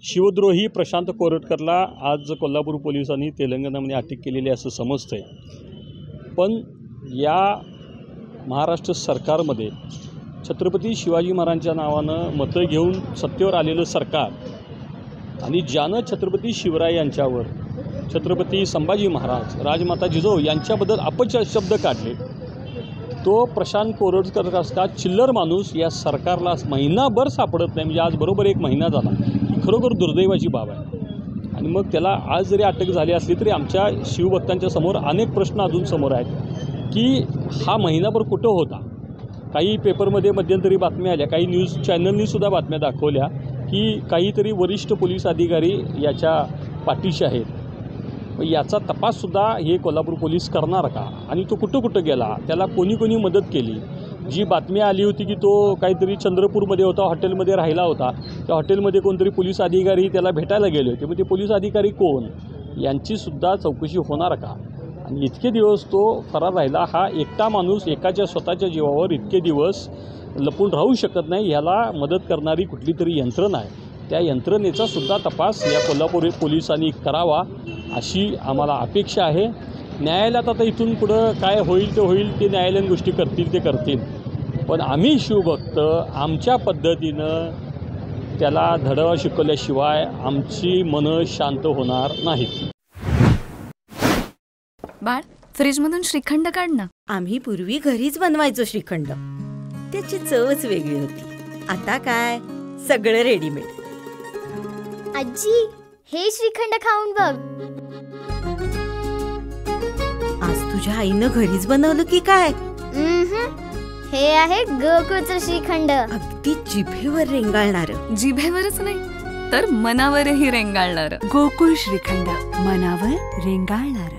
शिवद्रोही प्रशांत कोरटकरला आज कोल्हापूर पोलिसांनी तेलंगणामध्ये अटक केलेली असं समजतंय। पण या महाराष्ट्र सरकारमध्ये छत्रपती शिवाजी महाराजांच्या नावानं मतं घेऊन सत्तेवर आलेलं सरकार आणि ज्यानं छत्रपती शिवराय यांच्यावर छत्रपती संभाजी महाराज राजमाता जिजाऊ यांच्याबद्दल अपशब्द काढले, तो प्रशांत कोरटकर असता चिल्लर माणूस या सरकारला महिनाभर सापडत नाही। म्हणजे आज बरोबर एक महिना झाला, ही खरोखर दुर्दैवाची बाब आहे। आणि मग त्याला आज जरी अटक झाली असली तरी आमच्या शिवभक्तांच्या समोर अनेक प्रश्न अजून समोर आहेत की हा महिनाभर कुठं होता। काही पेपरमध्ये मध्यंतरी बातम्या आल्या, काही न्यूज चॅनलनीसुद्धा बातम्या दाखवल्या की काहीतरी वरिष्ठ पोलीस अधिकारी याच्या पाठीशी आहेत। याचा तपाससुद्धा हे कोल्हापूर पोलीस करणार का, आणि तो कुठं गेला, त्याला कोणी मदत केली। जी बातमी आली होती की तो काहीतरी चंद्रपूरमध्ये होता, हॉटेलमध्ये राहिला होता, त्या हॉटेलमध्ये कोणतरी पोलीस अधिकारी त्याला भेटायला गेले होते, मग ते पोलीस अधिकारी कोण यांचीसुद्धा चौकशी होणार का। आणि इतके दिवस तो फरार राहिला। हा एकटा माणूस एकाच्या स्वतःच्या जीवावर इतके दिवस लपून राहू शकत नाही। याला मदत करणारी कुठली तरी यंत्रणा आहे, त्या यंत्रणेचा सुद्धा तपास या कोल्हापूर पोलिसांनी करावा अशी आम्हाला अपेक्षा आहे। न्यायालयात आता इथून पुढं काय होईल ते होईल, ते न्यायालयीन गोष्टी करतील ते करतील, पण आम्ही शिवभक्त आमच्या पद्धतीनं त्याला धडा शिकवल्याशिवाय आमची मनं शांत होणार नाहीत। बाळ, फ्रीजमधून श्रीखंड काढ ना। आम्ही पूर्वी घरीच बनवायचो श्रीखंड, त्याची चवच वेगळी होती। आता काय सगळं रेडीमेड। आजी, हे श्रीखंड खाऊन बघ। आज तुझ्या आईनं घरीच बनवलं की काय? हे आहे गोकुळचं श्रीखंड, अगदी जिभेवर रेंगाळणार। जिभेवरच नाही तर मनावरही रेंगाळणार। गोकुळ श्रीखंड, मनावर रेंगाळणार।